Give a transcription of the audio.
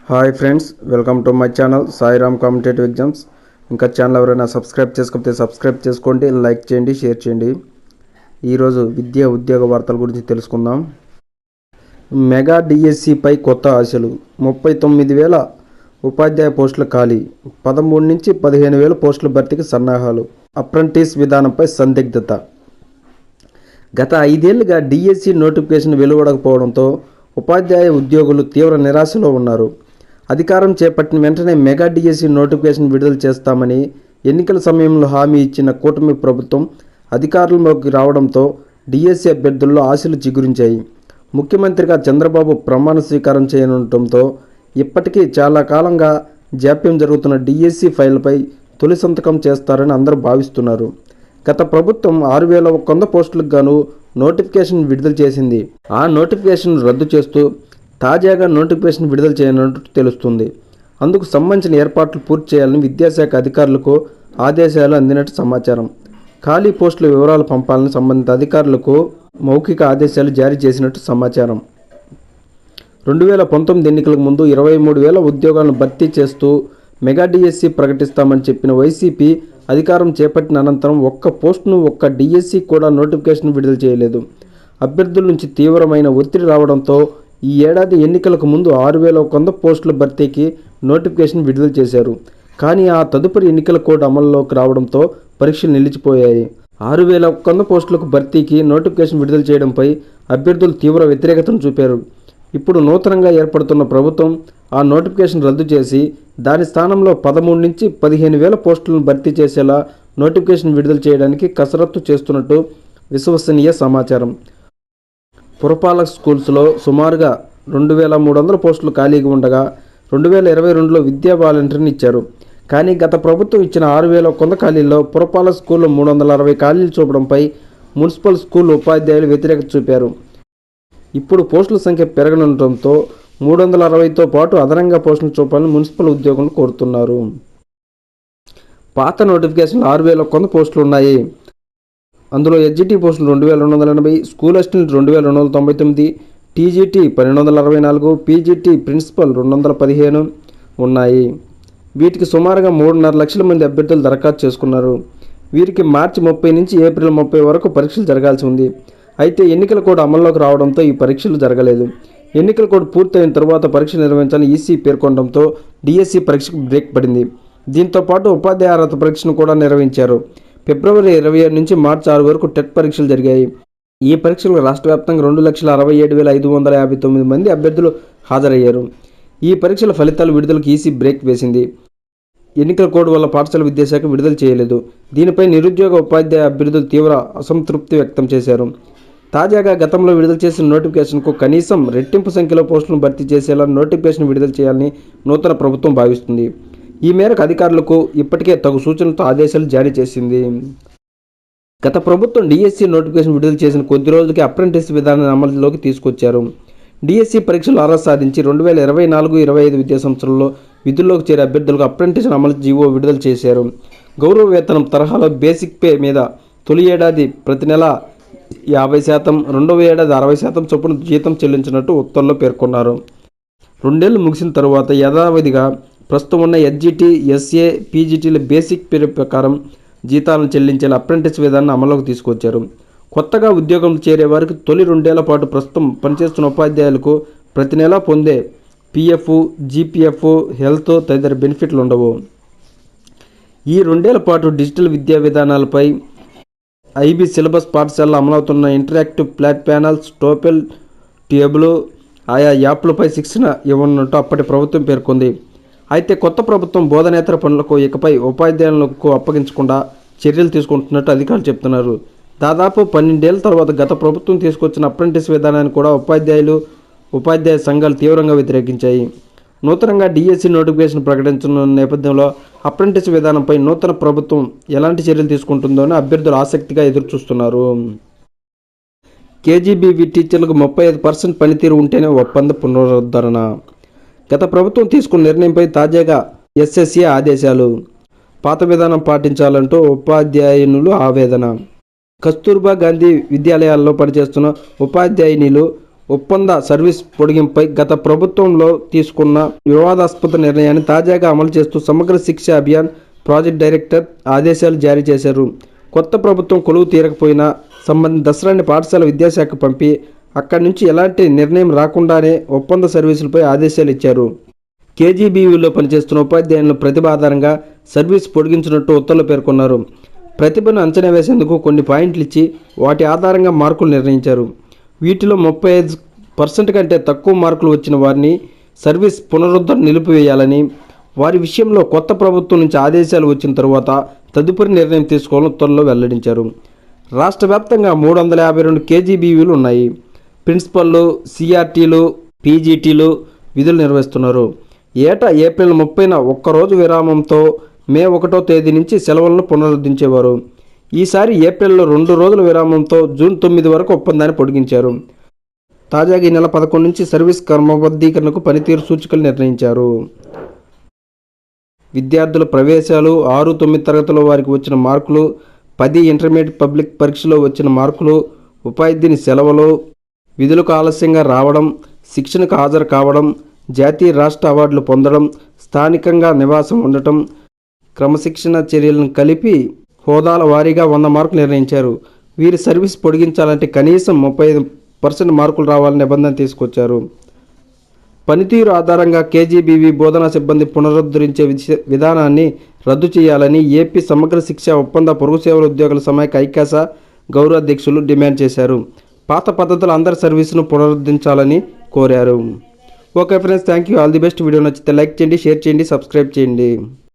Hi friends, welcome to my channel Sairam competitive exams. ఇంకా channel ఎవరైనా subscribe చేసుకోకపోతే subscribe చేసుకోండి, లైక్ చేయండి, షేర్ చేయండి. ఈరోజు విద్యా ఉద్యోగ వార్తల గురించి తెలుసుకుందాం. మెగా డిఎస్సిపై కొత్త ఆశలు. 39,000 ఉపాధ్యాయ పోస్టులు ఖాళీ. 13 నుంచి 15,000 పోస్టుల భర్తీకి సన్నాహాలు. అప్రెంటిస్ విధానంపై సందిగ్ధత. గత 5 ఏళ్లుగా డిఎస్సి నోటిఫికేషన్ వెలువడకపోవడంతో ఉపాధ్యాయ ఉద్యోగులు తీవ్ర నిరాశలో ఉన్నారు. అధికారం చేపట్టిన వెంటనే మెగా డిఎస్సి నోటిఫికేషన్ విడుదల చేస్తామని ఎన్నికల సమయంలో హామీ ఇచ్చిన కూటమి ప్రభుత్వం అధికారంలోకి రావడంతో డిఎస్సి అభ్యర్థుల్లో ఆశలు చిగురించాయి. ముఖ్యమంత్రిగా చంద్రబాబు ప్రమాణ స్వీకారం చేయనుండటంతో ఇప్పటికీ చాలా కాలంగా జాప్యం జరుగుతున్న డిఎస్సి ఫైల్పై తొలి సంతకం చేస్తారని అందరూ భావిస్తున్నారు. గత ప్రభుత్వం 6,100 పోస్టులకు గాను నోటిఫికేషన్ విడుదల చేసింది. ఆ నోటిఫికేషన్ రద్దు చేస్తూ తాజాగా నోటిఫికేషన్ విడుదల చేయనున్నట్టు తెలుస్తుంది. అందుకు సంబంధించిన ఏర్పాట్లు పూర్తి చేయాలని విద్యాశాఖ అధికారులకు ఆదేశాలు అందినట్టు సమాచారం. ఖాళీ పోస్టుల వివరాలు పంపాలని సంబంధిత అధికారులకు మౌఖిక ఆదేశాలు జారీ చేసినట్టు సమాచారం. 2019 ఎన్నికలకు ముందు 23,000 ఉద్యోగాలను భర్తీ చేస్తూ మెగా డిఎస్సి ప్రకటిస్తామని చెప్పిన వైసీపీ అధికారం చేపట్టిన అనంతరం ఒక్క పోస్టును ఒక్క డిఎస్సి కూడా నోటిఫికేషన్ విడుదల చేయలేదు. అభ్యర్థుల నుంచి తీవ్రమైన ఒత్తిడి రావడంతో ఈ ఏడాది ఎన్నికలకు ముందు 6,100 పోస్టుల భర్తీకి నోటిఫికేషన్ విడుదల చేశారు. కానీ ఆ తదుపరి ఎన్నికల కోడ్ అమల్లోకి రావడంతో పరీక్షలు నిలిచిపోయాయి. 6,100 పోస్టులకు భర్తీకి నోటిఫికేషన్ విడుదల చేయడంపై అభ్యర్థులు తీవ్ర వ్యతిరేకతను చూపారు. ఇప్పుడు నూతనంగా ఏర్పడుతున్న ప్రభుత్వం ఆ నోటిఫికేషన్ రద్దు చేసి దాని స్థానంలో 13 నుంచి 15,000 పోస్టులను భర్తీ చేసేలా నోటిఫికేషన్ విడుదల చేయడానికి కసరత్తు చేస్తున్నట్టు విశ్వసనీయ సమాచారం. పురపాలక స్కూల్స్లో సుమారుగా 2,300 పోస్టులు ఖాళీగా ఉండగా 2022లో విద్యా వాలంటీర్ని ఇచ్చారు. కానీ గత ప్రభుత్వం ఇచ్చిన 6,100 ఖాళీల్లో పురపాలక స్కూల్లో 360 ఖాళీలు చూపడంపై మున్సిపల్ స్కూల్ ఉపాధ్యాయులు వ్యతిరేకత చూపారు. ఇప్పుడు పోస్టుల సంఖ్య పెరగనుండటంతో 360తో పాటు అదనంగా పోస్టులు చూపాలని మున్సిపల్ ఉద్యోగులు కోరుతున్నారు. పాత నోటిఫికేషన్లు 6,100 పోస్టులు ఉన్నాయి. అందులో ఎస్జిటి పోస్టులు 2,280, school assistant 2,299, TGT 1,264, PGT principal 215 ఉన్నాయి. వీటికి సుమారుగా 3.5 లక్షల మంది అభ్యర్థులు దరఖాస్తు చేసుకున్నారు. వీరికి మార్చి 30 నుంచి ఏప్రిల్ 30 వరకు పరీక్షలు జరగాల్సి ఉంది. అయితే ఎన్నికల కోడ్ అమల్లోకి రావడంతో ఈ పరీక్షలు జరగలేదు. ఎన్నికల కోడ్ పూర్తయిన తర్వాత పరీక్ష నిర్వహించాలని ఈసీ పేర్కొనడంతో డిఎస్సి పరీక్షకు బ్రేక్ పడింది. దీంతో పాటు ఉపాధ్యాయ అర్హత పరీక్షను కూడా నిర్వహించారు. ఫిబ్రవరి 27 నుంచి మార్చి 6 వరకు టెట్ పరీక్షలు జరిగాయి. ఈ పరీక్షలకు రాష్ట్ర వ్యాప్తంగా 2,67,559 మంది అభ్యర్థులు హాజరయ్యారు. ఈ పరీక్షల ఫలితాల విడుదలకు ఈసీ బ్రేక్ వేసింది. ఎన్నికల కోడ్ వల్ల పాఠశాల విద్యాశాఖ విడుదల చేయలేదు. దీనిపై నిరుద్యోగ ఉపాధ్యాయ అభ్యర్థులు తీవ్ర అసంతృప్తి వ్యక్తం చేశారు. తాజాగా గతంలో విడుదల చేసిన నోటిఫికేషన్కు కనీసం రెట్టింపు సంఖ్యలో పోస్టులను భర్తీ చేసేలా నోటిఫికేషన్ విడుదల చేయాలని నూతన ప్రభుత్వం భావిస్తుంది. ఈ మేరకు అధికారులకు ఇప్పటికే తగు సూచనలతో ఆదేశాలు జారీ చేసింది. గత ప్రభుత్వం డిఎస్సి నోటిఫికేషన్ విడుదల చేసిన కొద్ది రోజులకి అప్రెంటిస్ విధానాన్ని అమలులోకి తీసుకొచ్చారు. డిఎస్సి పరీక్షలు అర్హత సాధించి 2024-25 విద్యా సంవత్సరంలో విధుల్లోకి చేరే అభ్యర్థులకు అప్రెంటిస్ అమలు జీవో విడుదల చేశారు. గౌరవ వేతనం తరహాలో బేసిక్ పే మీద తొలి ఏడాది ప్రతి నెల 50%, రెండవ ఏడాది 60% చొప్పున జీతం చెల్లించినట్టు ఉత్తర్వుల్లో పేర్కొన్నారు. 2 ఏళ్లు ముగిసిన తరువాత యథావిధిగా ప్రస్తుతం ఉన్న ఎస్జిటి, ఎస్ఏ, పీజీటీల బేసిక్ పే ప్రకారం జీతాలను చెల్లించేలా అప్రెంటిస్ విధానాన్ని అమల్లోకి తీసుకొచ్చారు. కొత్తగా ఉద్యోగంలో చేరే వారికి తొలి 2 ఏళ్ల పాటు ప్రస్తుతం పనిచేస్తున్న ఉపాధ్యాయులకు ప్రతి నెలా పొందే పిఎఫ్, జీపీఎఫ్, హెల్త్ తదితర బెనిఫిట్లు ఉండవు. ఈ 2 ఏళ్ల పాటు డిజిటల్ విద్యా విధానాలపై ఐబీ సిలబస్ పాఠశాలలో అమలవుతున్న ఇంటరాక్టివ్ ఫ్లాట్ ప్యానల్స్, టోపెల్, ట్యూబులు ఆయా యాప్లపై శిక్షణ ఇవ్వనున్నట్టు అప్పటి ప్రభుత్వం పేర్కొంది. అయితే కొత్త ప్రభుత్వం బోధనేతర పనులకు ఇకపై ఉపాధ్యాయులకు అప్పగించకుండా చర్యలు తీసుకుంటున్నట్టు అధికారులు చెబుతున్నారు. దాదాపు 12 ఏళ్ల తర్వాత గత ప్రభుత్వం తీసుకొచ్చిన అప్రెంటిస్ విధానాన్ని కూడా ఉపాధ్యాయ సంఘాలు తీవ్రంగా వ్యతిరేకించాయి. నూతనంగా డిఎస్సి నోటిఫికేషన్ ప్రకటించిన నేపథ్యంలో అప్రెంటిస్ విధానంపై నూతన ప్రభుత్వం ఎలాంటి చర్యలు తీసుకుంటుందో అని అభ్యర్థులు ఆసక్తిగా ఎదురుచూస్తున్నారు. కేజీబీవీ టీచర్లకు 35% పనితీరు ఉంటేనే ఒప్పంద పునరుద్ధరణ. గత ప్రభుత్వం తీసుకున్న నిర్ణయంపై తాజాగా ఎస్ఎస్సీ ఆదేశాలు. పాత విధానం పాటించాలంటూ ఉపాధ్యాయునులు ఆవేదన. కస్తూర్బా గాంధీ విద్యాలయాల్లో పనిచేస్తున్న ఉపాధ్యాయునిలు ఒప్పంద సర్వీస్ పొడిగింపై గత ప్రభుత్వంలో తీసుకున్న వివాదాస్పద నిర్ణయాన్ని తాజాగా అమలు చేస్తూ సమగ్ర శిక్ష అభియాన్ ప్రాజెక్ట్ డైరెక్టర్ ఆదేశాలు జారీ చేశారు. కొత్త ప్రభుత్వం కొలువు తీరకపోయినా సంబంధిత దసరాని పాఠశాల విద్యాశాఖ పంపి అక్కడి నుంచి ఎలాంటి నిర్ణయం రాకుండానే ఒప్పంద సర్వీసులపై ఆదేశాలు ఇచ్చారు. కేజీబీవీలో పనిచేస్తున్న ఉపాధ్యాయులను ప్రతిభ ఆధారంగా సర్వీస్ పొడిగించినట్టు ఉత్తర్వులు పేర్కొన్నారు. ప్రతిభను అంచనా వేసేందుకు కొన్ని పాయింట్లు ఇచ్చి వాటి ఆధారంగా మార్కులు నిర్ణయించారు. వీటిలో 35% కంటే తక్కువ మార్కులు వచ్చిన వారిని సర్వీస్ పునరుద్ధరణ నిలిపివేయాలని, వారి విషయంలో కొత్త ప్రభుత్వం నుంచి ఆదేశాలు వచ్చిన తరువాత తదుపరి నిర్ణయం తీసుకోవాలని ఉత్తర్వుల్లో వెల్లడించారు. రాష్ట్ర వ్యాప్తంగా 352 కేజీబీవీలు ఉన్నాయి. ప్రిన్సిపల్లు, సిఆర్టీలు, పీజీటీలు విధులు నిర్వహిస్తున్నారు. ఏటా ఏప్రిల్ 30న ఒక్కరోజు విరామంతో మే 1వ తేదీ నుంచి సెలవులను పునరుద్ధరించేవారు. ఈసారి ఏప్రిల్లో 2 రోజుల విరామంతో జూన్ 9 వరకు ఒప్పందాన్ని పొడిగించారు. తాజాగా ఈ నెల 11 నుంచి సర్వీస్ క్రమబద్ధీకరణకు పనితీరు సూచికలు నిర్ణయించారు. విద్యార్థుల ప్రవేశాలు, 6-9 తరగతుల వారికి వచ్చిన మార్కులు, 10 ఇంటర్మీడియట్ పబ్లిక్ పరీక్షలో వచ్చిన మార్కులు, ఉపాధ్యాయుని సెలవులు, విధులకు ఆలస్యంగా రావడం, శిక్షణకు హాజరు కావడం, జాతీయ రాష్ట్ర అవార్డులు పొందడం, స్థానికంగా నివాసం ఉండటం, క్రమశిక్షణ చర్యలను కలిపి హోదాల వారీగా 100 మార్కులు నిర్ణయించారు. వీరి సర్వీస్ పొడిగించాలంటే కనీసం 35% మార్కులు రావాలని నిబంధన తీసుకొచ్చారు. పనితీరు ఆధారంగా కేజీబీవీ బోధనా సిబ్బంది పునరుద్ధరించే విధానాన్ని రద్దు చేయాలని ఏపీ సమగ్ర శిక్ష ఒప్పంద పొరుగు సేవల ఉద్యోగుల సమైక్య ఐకాస గౌరవ అధ్యక్షులు డిమాండ్ చేశారు. పాత పద్ధతులు అందరి సర్వీసును పునరుద్ధరించాలని కోరారు. Okay friends, thank you. All the best. Video నచ్చితే లైక్ చేయండి, షేర్ చేయండి, సబ్స్క్రైబ్ చేయండి.